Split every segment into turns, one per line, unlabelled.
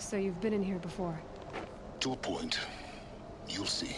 So you've been in here before?
To a point. You'll see.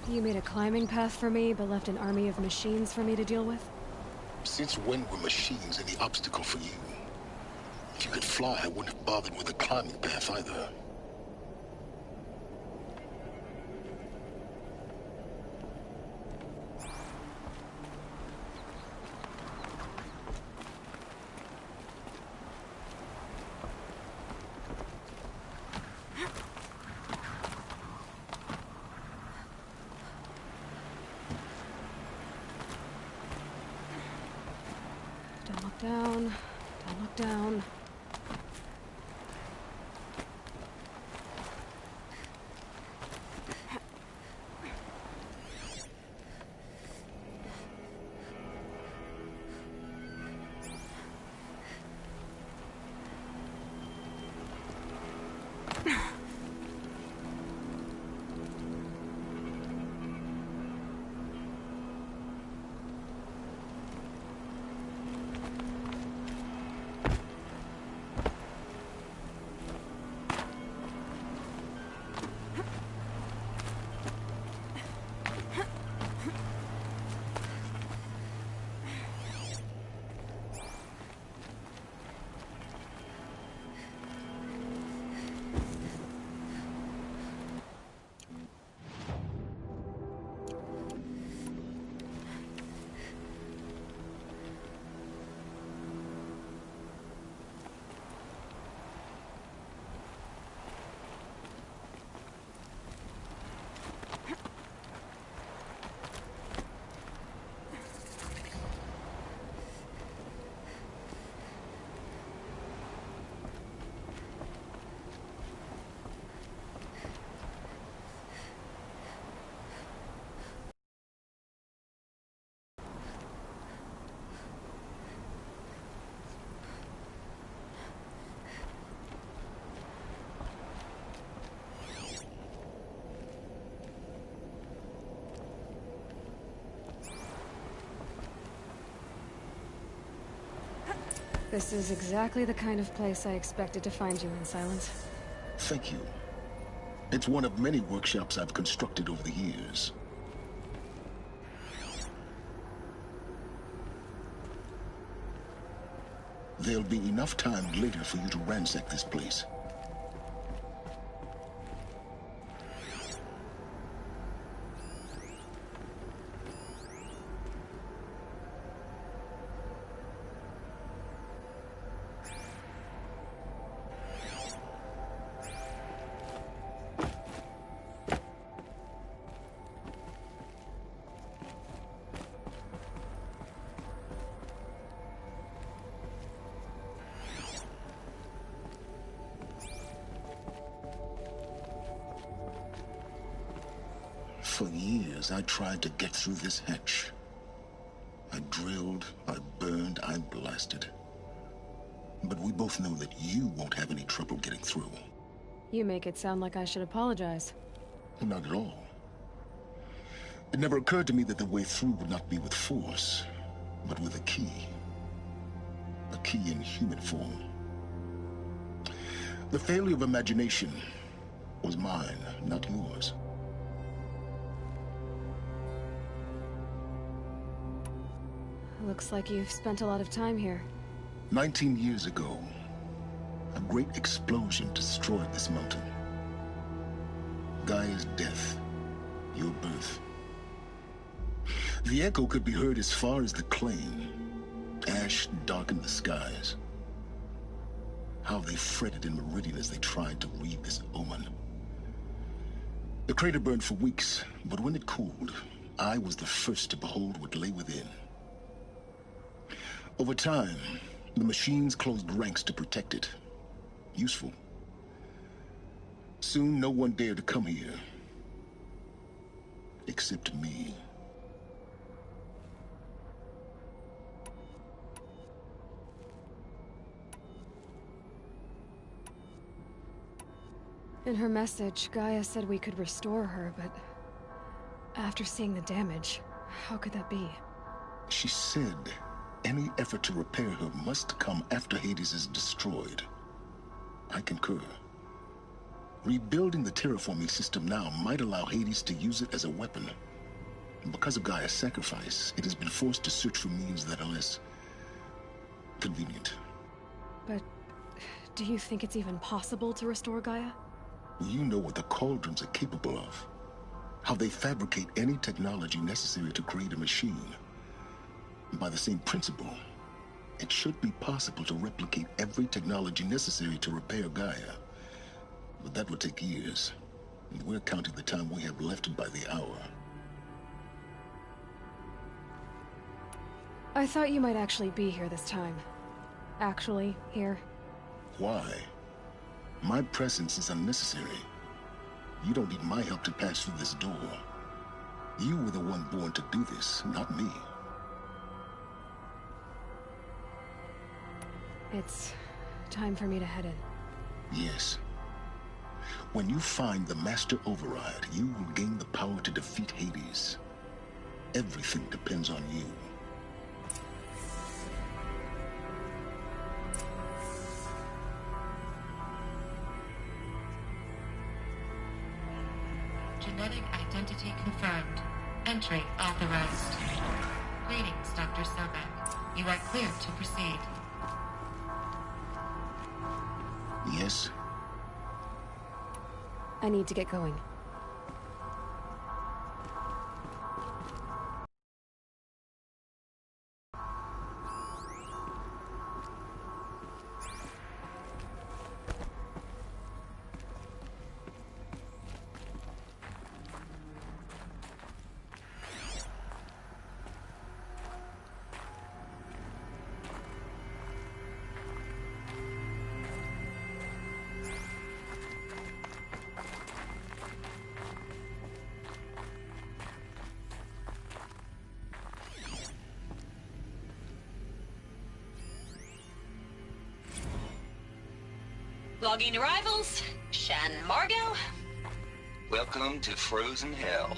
You made a climbing path for me, but left an army of machines for me to deal with?
Since when were machines any obstacle for you? If you could fly, I wouldn't have bothered with a climbing path either.
Don't look down. Don't look down. This is exactly the kind of place I expected to find you in, Silence.
Thank you. It's one of many workshops I've constructed over the years. There'll be enough time later for you to ransack this place. For years, I tried to get through this hatch. I drilled, I burned, I blasted. But we both know that you won't have any trouble getting through.
You make it sound like I should apologize.
Not at all. It never occurred to me that the way through would not be with force, but with a key. A key in human form. The failure of imagination was mine, not yours.
Looks like you've spent a lot of time here.
19 years ago, a great explosion destroyed this mountain. Gaia's death, your birth, The echo could be heard as far as the claim. Ash darkened the skies. How they fretted in Meridian as they tried to read this omen. The crater burned for weeks, but when it cooled, I was the first to behold what lay within. Over time, the machines closed ranks to protect it. Useful. Soon, no one dared to come here. Except me.
In her message, Gaia said we could restore her, but after seeing the damage, how could that be?
She said any effort to repair her must come after Hades is destroyed. I concur. Rebuilding the terraforming system now might allow Hades to use it as a weapon. Because of Gaia's sacrifice, it has been forced to search for means that are less convenient.
But do you think it's even possible to restore Gaia?
You know what the Cauldrons are capable of. How they fabricate any technology necessary to create a machine. By the same principle, it should be possible to replicate every technology necessary to repair Gaia. But that would take years, and we're counting the time we have left by the hour.
I thought you might actually be here this time. Actually, here.
Why? My presence is unnecessary. You don't need my help to pass through this door. You were the one born to do this, not me.
It's time for me to head in.
Yes. When you find the Master Override, you will gain the power to defeat Hades. Everything depends on you.
Genetic identity confirmed. Entry authorized. Greetings, Dr. Sobek. You are cleared to proceed.
Yes?
I need to get going.
Logging arrivals, Shan Margot.
Welcome to Frozen Hell.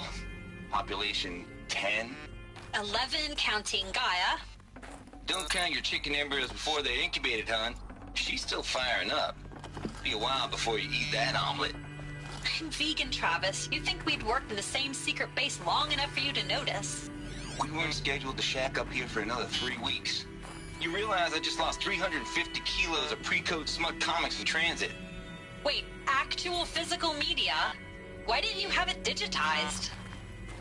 Population 10.
11 counting Gaia.
Don't count your chicken embryos before they're incubated, hon. She's still firing up. Be a while before you eat that omelet.
I'm vegan, Travis. You'd think we'd worked in the same secret base long enough for you to notice.
We weren't scheduled to shack up here for another 3 weeks. You realize I just lost 350 kilos of pre-code smut comics in transit.
Wait, actual physical media? Why didn't you have it digitized?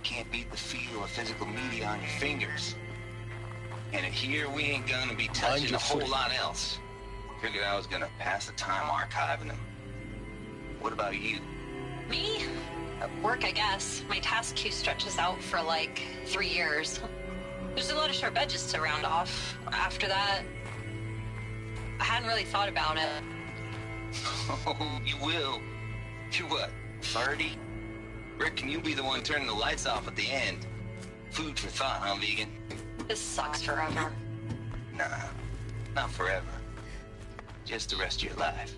Can't beat the feel of physical media on your fingers. And here we ain't gonna be touching a whole lot else. Figured I was gonna pass the time archiving them. What about you?
Me? At work, I guess. My task queue stretches out for like 3 years. There's a lot of sharp edges to round off. After that, I hadn't really thought about it.
Oh, you will. You're what, 30? Reckon you'll be the one turning the lights off at the end. Food for thought, huh, vegan?
This sucks forever.
Nah, not forever. Just the rest of your life.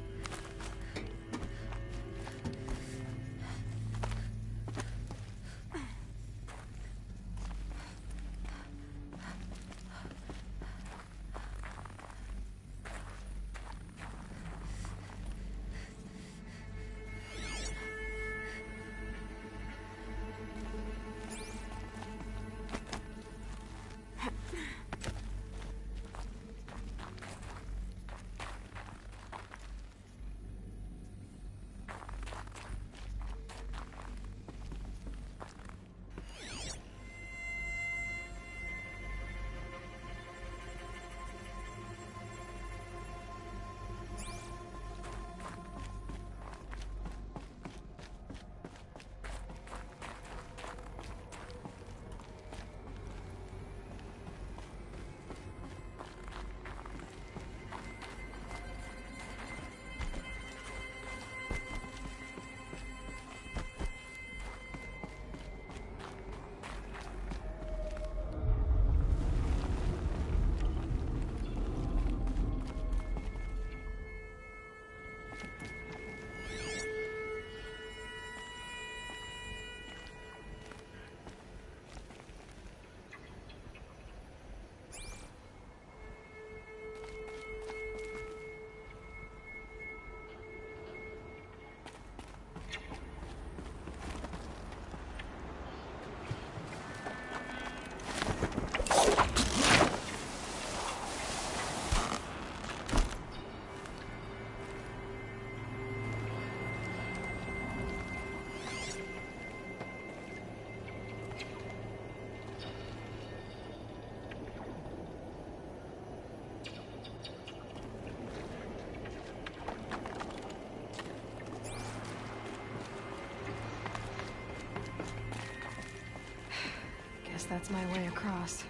that's my way across.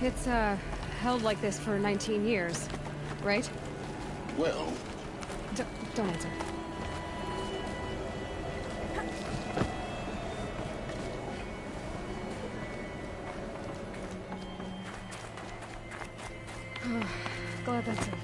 It's, held like this for 19 years, right?
Well,
Don't answer. Glad that's over.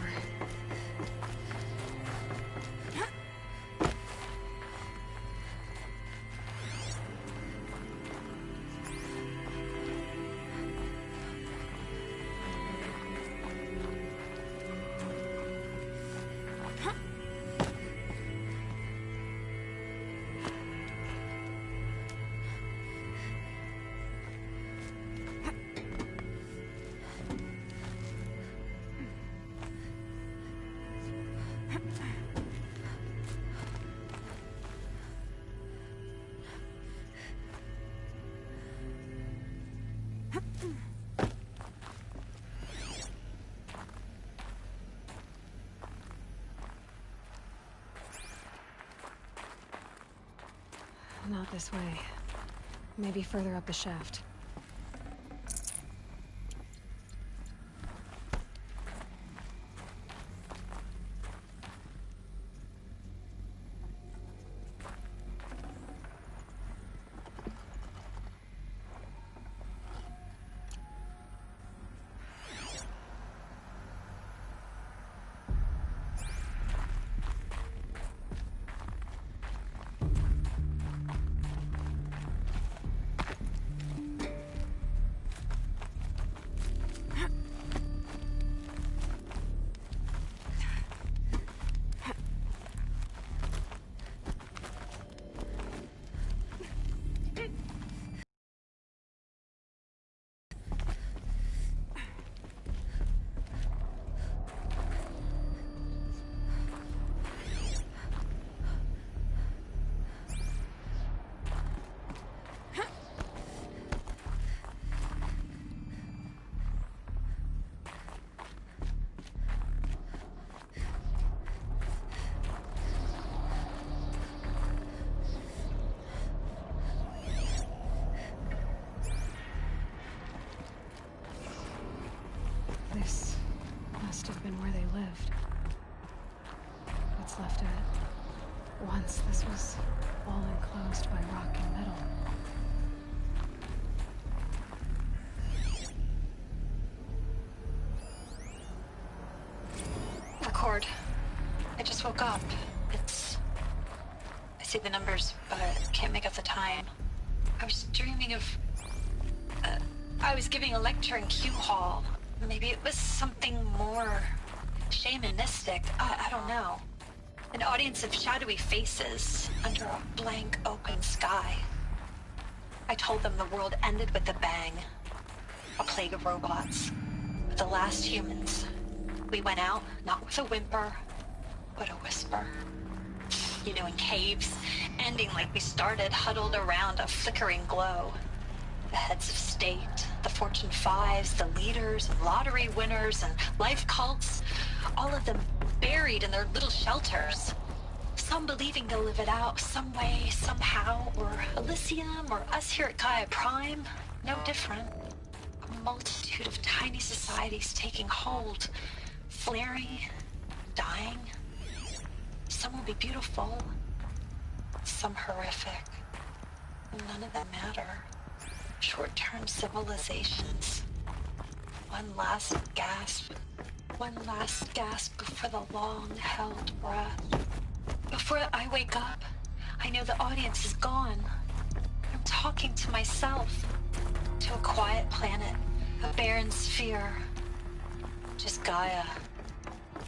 Not this way. Maybe further up the shaft. This must have been where they lived. What's left of it. Once this was all enclosed by rock and metal.
Record. I just woke up. I see the numbers, but can't make out the time. I was dreaming of... I was giving a lecture in Q Hall. Maybe it was something more shamanistic. I don't know. An audience of shadowy faces under a blank open sky. I told them the world ended with a bang. A plague of robots. With the last humans. We went out, not with a whimper, but a whisper. You know, in caves, ending like we started, huddled around a flickering glow. The heads of state, the Fortune 5s, the leaders, and lottery winners, and life cults, all of them buried in their little shelters. Some believing they'll live it out some way, somehow, or Elysium, or us here at Gaia Prime, no different. A multitude of tiny societies taking hold, flaring, dying. Some will be beautiful, some horrific. None of them matter. Short-term civilizations. One last gasp. One last gasp before the long-held breath. Before I wake up, I know the audience is gone. I'm talking to myself. To a quiet planet. A barren sphere. Just Gaia.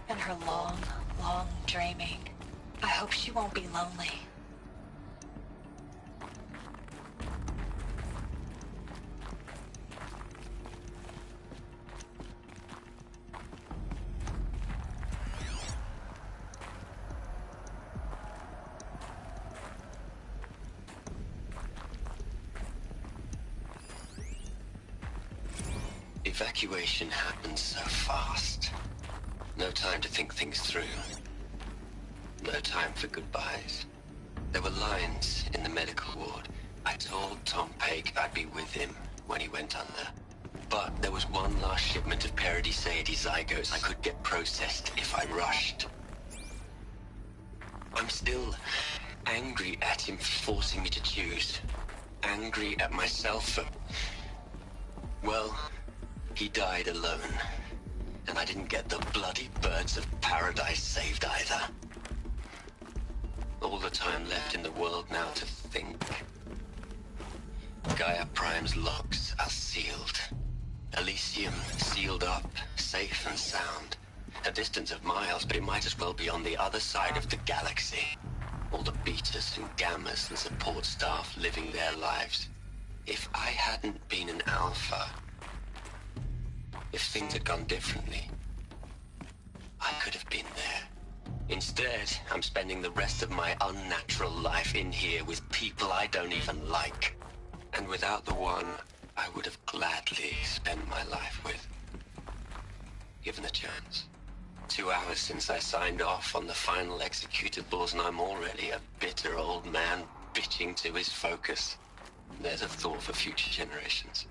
And her long, long dreaming. I hope she won't be lonely.
evacuation happened so fast. No time to think things through. No time for goodbyes. There were lines in the medical ward. I told Tom Pake I'd be with him when he went under. But there was one last shipment of Paradiseidae zygotes I could get processed if I rushed. I'm still angry at him for forcing me to choose. Angry at myself for... well, he died alone. And I didn't get the bloody birds of paradise saved either. All the time left in the world now to think. Gaia Prime's locks are sealed. Elysium sealed up, safe and sound. A distance of miles, but it might as well be on the other side of the galaxy. All the betas and gammas and support staff living their lives. If I hadn't been an alpha, if things had gone differently, I could have been there. Instead, I'm spending the rest of my unnatural life in here with people I don't even like. And without the one I would have gladly spent my life with. Given the chance. 2 hours since I signed off on the final executables, and I'm already a bitter old man bitching to his focus. There's a thought for future generations.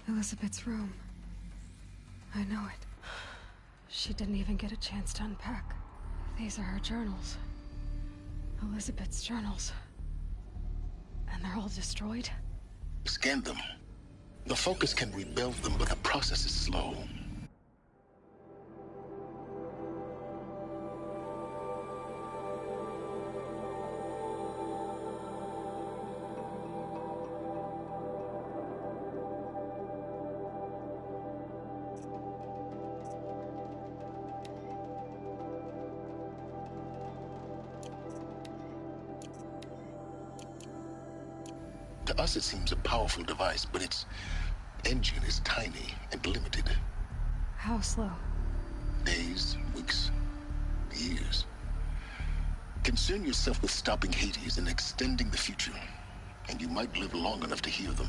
Elizabeth's room. I know it. She didn't even get a chance to unpack. These are her journals. Elizabeth's journals. And they're all destroyed?
Scan them. The Focus can rebuild them, but the process is slow. To us, it seems a powerful device, but its engine is tiny and limited.
How slow?
Days, weeks, years. Concern yourself with stopping Hades and extending the future, and you might live long enough to hear them.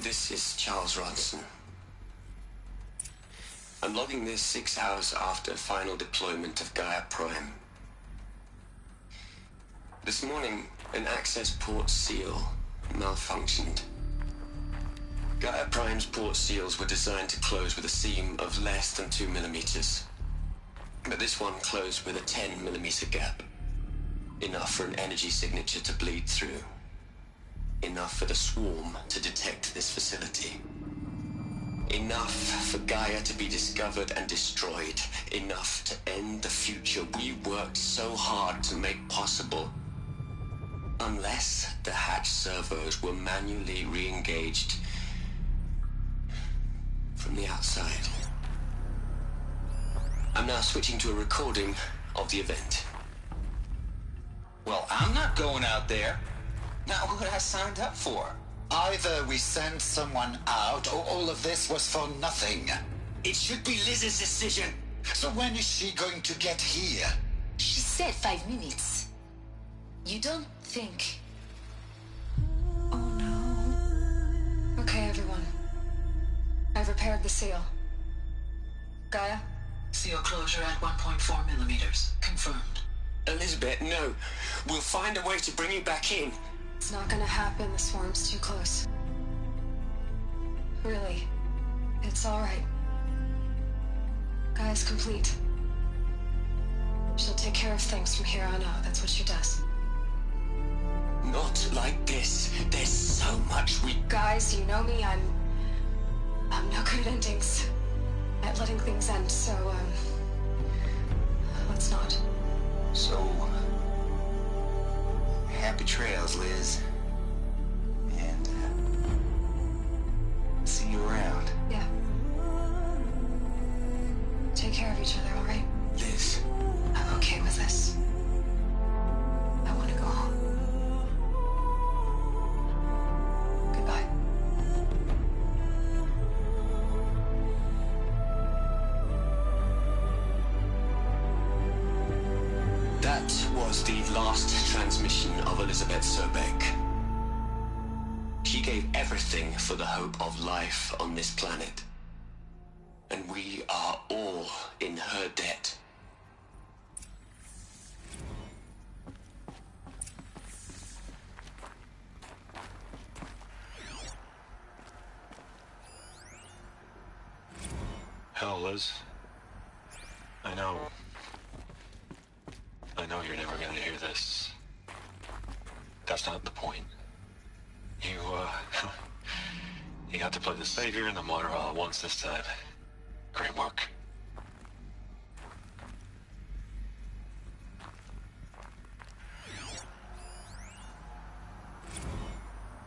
This is Charles Ronson. I'm logging this 6 hours after final deployment of Gaia Prime. This morning, an access port seal malfunctioned. Gaia Prime's port seals were designed to close with a seam of less than 2 millimeters. But this one closed with a 10 millimeter gap. Enough for an energy signature to bleed through. Enough for the swarm to detect this facility. Enough for Gaia to be discovered and destroyed. Enough to end the future we worked so hard to make possible. Unless the hatch servos were manually re-engaged from the outside. I'm now switching to a recording of the event.
Well, I'm not going out there. Not what I signed up for.
Either we send someone out, or all of this was for nothing.
It should be Liz's decision.
So when is she going to get here?
She said 5 minutes. You don't think...
Oh no. Okay, everyone. I've repaired the seal. Gaia?
Seal closure at 1.4 millimeters. Confirmed.
Elizabeth, no. We'll find a way to bring you back in.
It's not gonna happen. The swarm's too close. Really. It's alright. Gaia's complete. She'll take care of things from here on out. That's what she does.
Not like this. There's so much we...
Guys, you know me. I'm no good at endings. At letting things end, so, let's not.
So, happy trails, Liz. And, see you around.
Yeah. Take care of each other, all right?
Liz.
I'm okay with this. I want to go home. Goodbye.
That was the last transmission of Elizabeth Sobeck. She gave everything for the hope of life on this planet. And we are all in her debt.
Hell, Liz. I know you're never gonna hear this. That's not the point. You got to play the savior and the martyr all at once this time. Great work.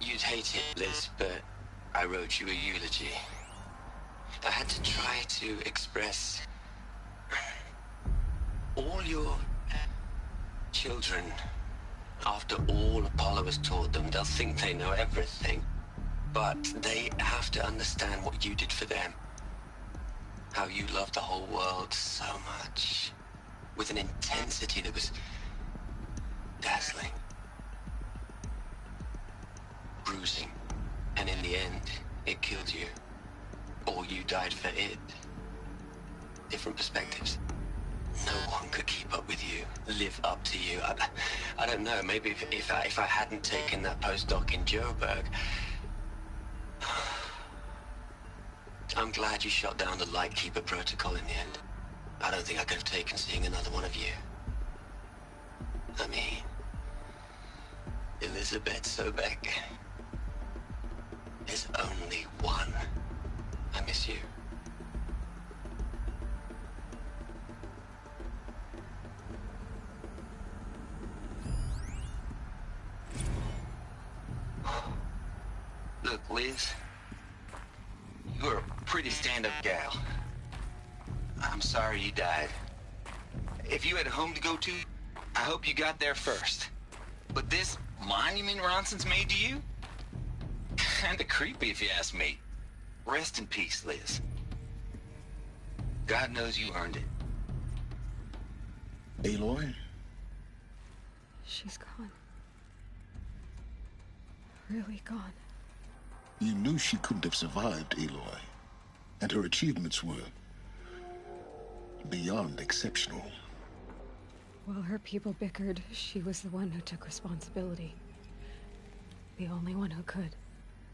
You'd hate it, Liz, but I wrote you a eulogy. I had to try to express all your children. After all Apollo has taught them, they'll think they know everything. But they have to understand what you did for them. How you loved the whole world so much. With an intensity that was dazzling. Bruising. And in the end, it killed you. Or you died for it. Different perspectives. No one could keep up with you, live up to you. I don't know, maybe if I hadn't taken that postdoc in Joburg. I'm glad you shot down the Lightkeeper protocol in the end. I don't think I could have taken seeing another one of you. I mean, Elizabeth Sobeck. There's only one. I miss you.
Look, Liz. You're a pretty stand-up gal. I'm sorry you died. If you had a home to go to, I hope you got there first. But this monument Ronson's made to you? Kinda creepy if you ask me. Rest in peace, Liz. God knows you earned it.
Aloy?
She's gone. Really gone.
You knew she couldn't have survived, Aloy. And her achievements were beyond exceptional.
While her people bickered, she was the one who took responsibility. The only one who could.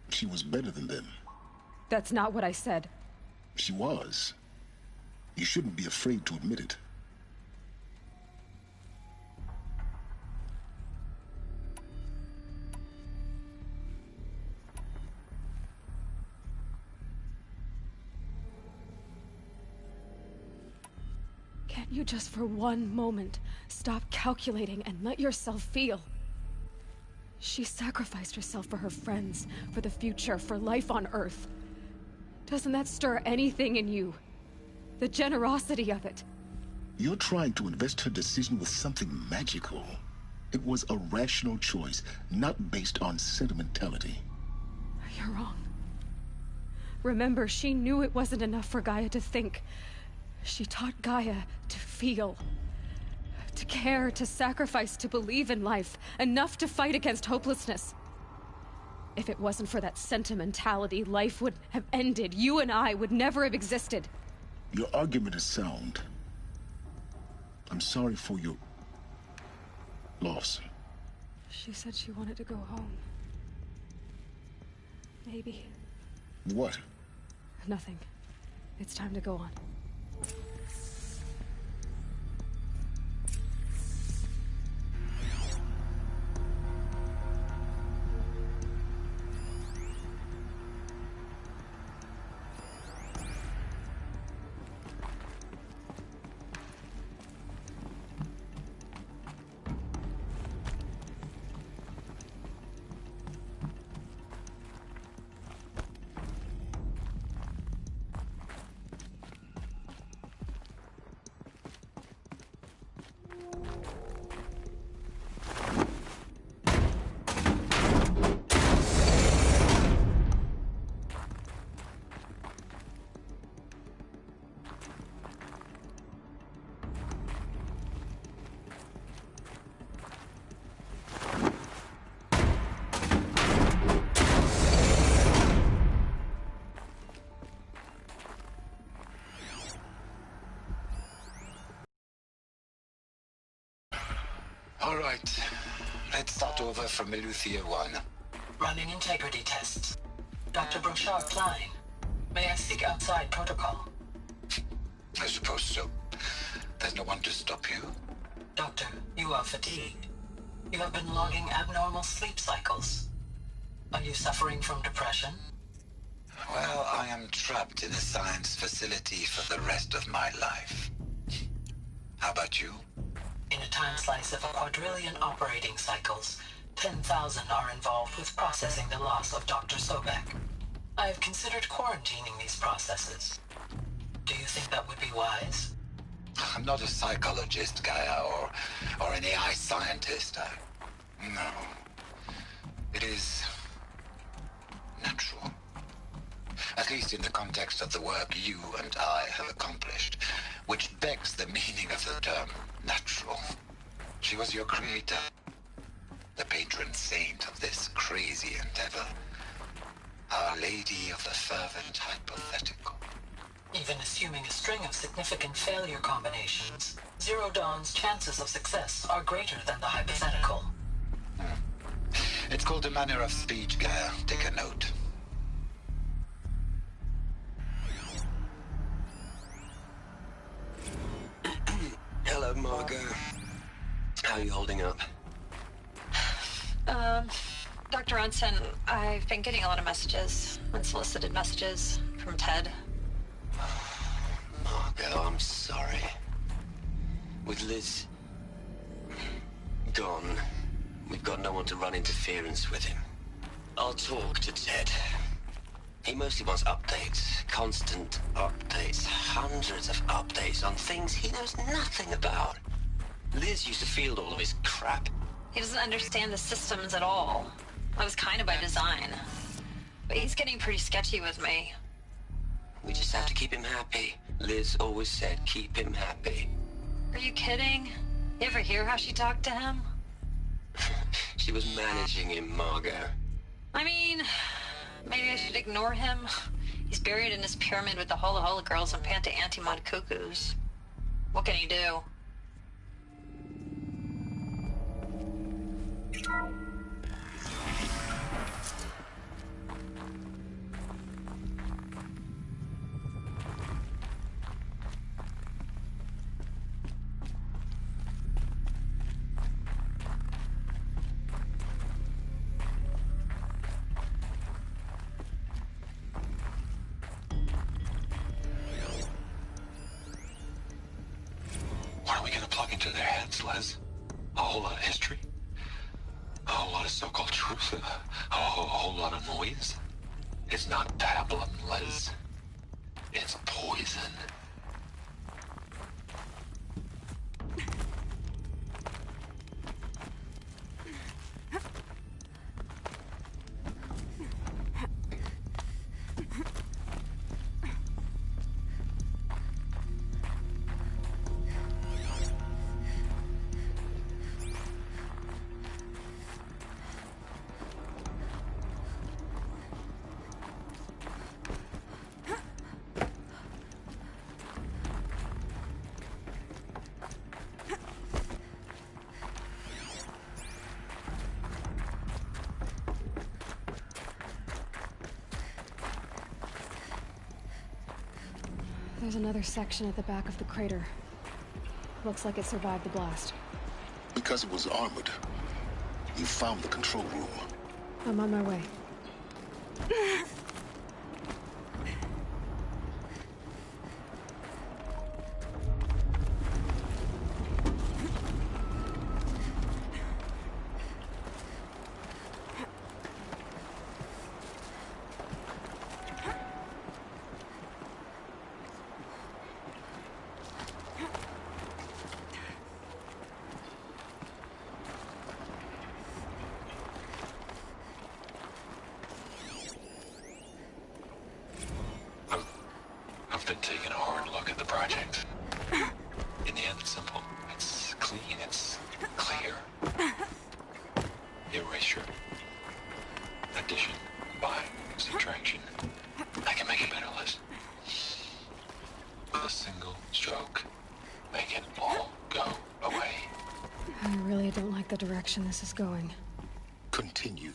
She was better than them.
That's not what I said.
She was. You shouldn't be afraid to admit it.
Can't you just for one moment stop calculating and let yourself feel? She sacrificed herself for her friends, for the future, for life on Earth. Doesn't that stir anything in you? The generosity of it.
You're trying to invest her decision with something magical. It was a rational choice, not based on sentimentality.
You're wrong. Remember, she knew it wasn't enough for Gaia to think. She taught Gaia to feel. To care, to sacrifice, to believe in life. Enough to fight against hopelessness. If it wasn't for that sentimentality, life would have ended. You and I would never have existed.
Your argument is sound. I'm sorry for your loss.
She said she wanted to go home. Maybe.
What?
Nothing. It's time to go on.
All right. Let's start over from Eleuthia 1.
Running integrity tests. Dr. Brochard-Klein, may I seek outside protocol?
I suppose so. There's no one to stop you.
Doctor, you are fatigued. You have been logging abnormal sleep cycles. Are you suffering from depression?
Well, I am trapped in a science facility for the rest of my life. How about you?
In a time slice of a quadrillion operating cycles, 10,000 are involved with processing the loss of Dr. Sobek. I have considered quarantining these processes. Do you think that would be wise?
I'm not a psychologist, Gaia, or an AI scientist. No. It is natural. At least in the context of the work you and I have accomplished, which begs the meaning of the term natural. She was your creator, the patron saint of this crazy endeavor, Our Lady of the Fervent Hypothetical.
Even assuming a string of significant failure combinations, Zero Dawn's chances of success are greater than the hypothetical.
It's called a manner of speech, Gaia. Take a note.
Hello, Margot. How are you holding up?
Dr. Ronson, I've been getting a lot of messages, unsolicited messages from Ted.
Margot, I'm sorry. With Liz gone, we've got no one to run interference with him. I'll talk to Ted. He mostly wants updates, constant updates, hundreds of updates on things he knows nothing about. Liz used to field all of his crap.
He doesn't understand the systems at all. That was kind of by design. But he's getting pretty sketchy with me.
We just have to keep him happy. Liz always said keep him happy.
Are you kidding? You ever hear how she talked to him?
She was managing him, Margot.
I mean, Maybe I should ignore him. He's buried in his pyramid with the Hula Hula girls and Panta Antimod cuckoos. What can he do?
What are we gonna plug into their heads, Les? A whole lot of history? A whole lot of so-called truth? A whole lot of noise? It's not pablum, Les. It's poison.
There's another section at the back of the crater. Looks like it survived the blast.
Because it was armored, you found the control room.
I'm on my way.
I've been taking a hard look at the project. In the end, it's simple. It's clean. It's clear. Erasure. Addition. By. Subtraction. I can make it better, Liz. With a single stroke. Make it all go away.
I really don't like the direction this is going.
Continue.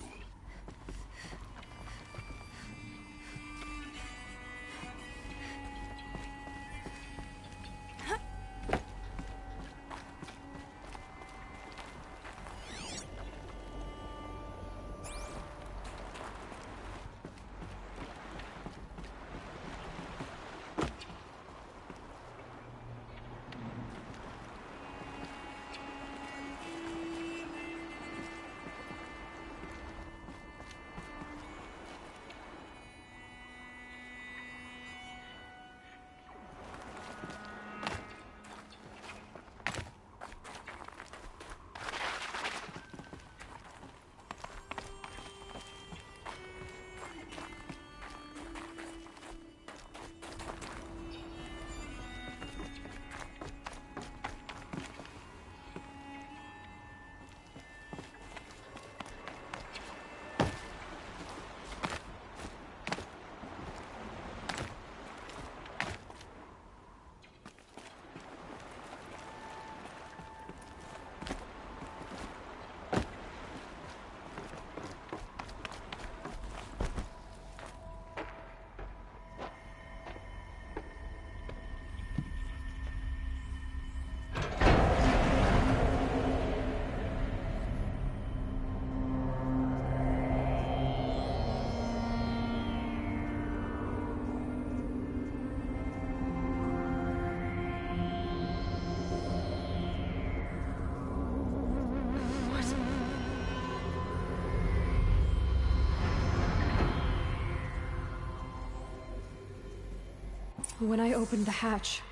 When I opened the hatch,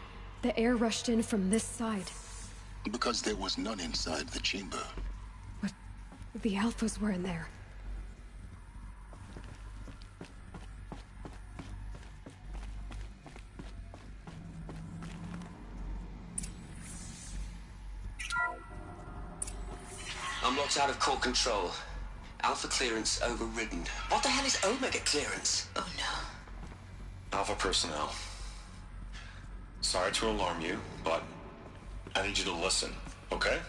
the air rushed in from this side.
Because there was none inside the chamber.
But the alphas were in there.
I'm locked out of core control. Alpha clearance overridden. What the hell is Omega clearance?
Oh no.
Alpha personnel. Sorry to alarm you, but I need you to listen, okay?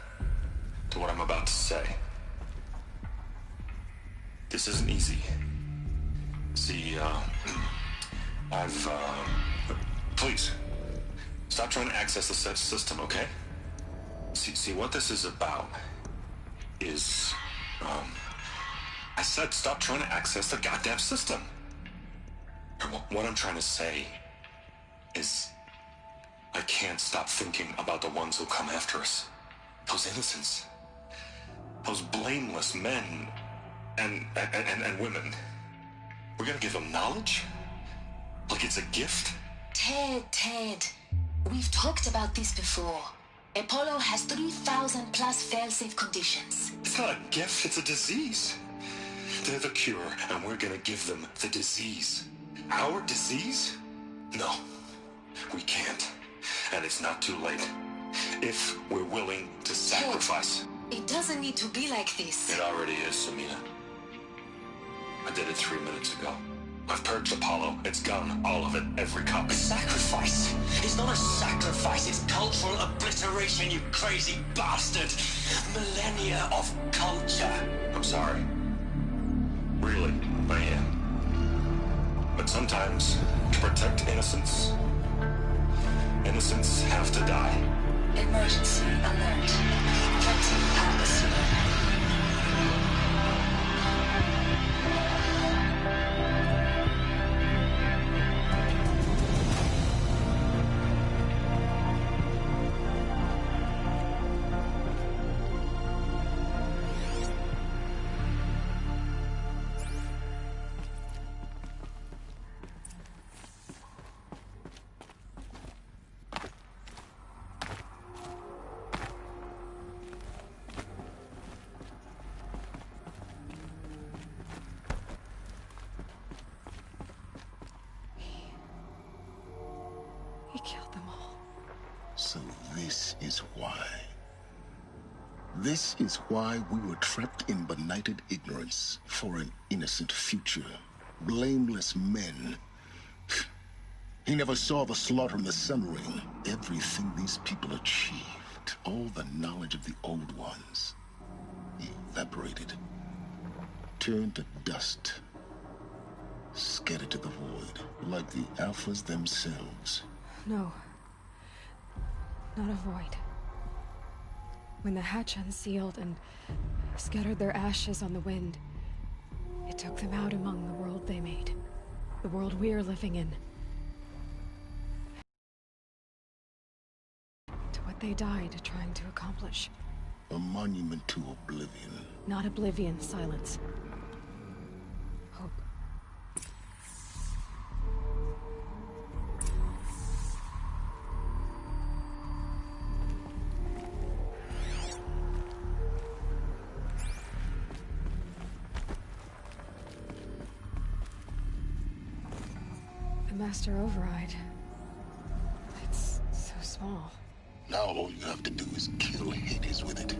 To what I'm about to say. This isn't easy. See, please, stop trying to access the system, okay? See, what this is about is, I said stop trying to access the goddamn system. What I'm trying to say is, I can't stop thinking about the ones who come after us. Those innocents. Those blameless men and women. We're gonna give them knowledge? Like it's a gift?
Ted. We've talked about this before. Apollo has 3,000 plus fail-safe conditions.
It's not a gift, it's a disease. They're the cure, and we're gonna give them the disease. Our disease? No, we can't. And it's not too late. If we're willing to sacrifice.
Ted, it doesn't need to be like this.
It already is, Samina. I did it 3 minutes ago. I've purged Apollo. It's gone. All of it. Every copy.
Sacrifice? It's not a sacrifice. It's cultural obliteration, you crazy bastard. Millennia of culture.
I'm sorry. Really, I am. But sometimes, to protect innocence, innocents have to die.
Emergency alert. Captain Atmosphere.
He killed them all.
So this is why. This is why we were trapped in benighted ignorance for an innocent future. Blameless men. He never saw the slaughter in the Sun Ring. Everything these people achieved, all the knowledge of the old ones, evaporated, turned to dust, scattered to the void, like the Alphas themselves.
No. Not a void. When the hatch unsealed and scattered their ashes on the wind, it took them out among the world they made. The world we're living in. To what they died trying to accomplish.
A monument to oblivion.
Not oblivion, silence. Hope. The Master Override. It's so small.
Now all you have to do is kill Hades with it.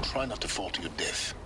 try not to fall to your death.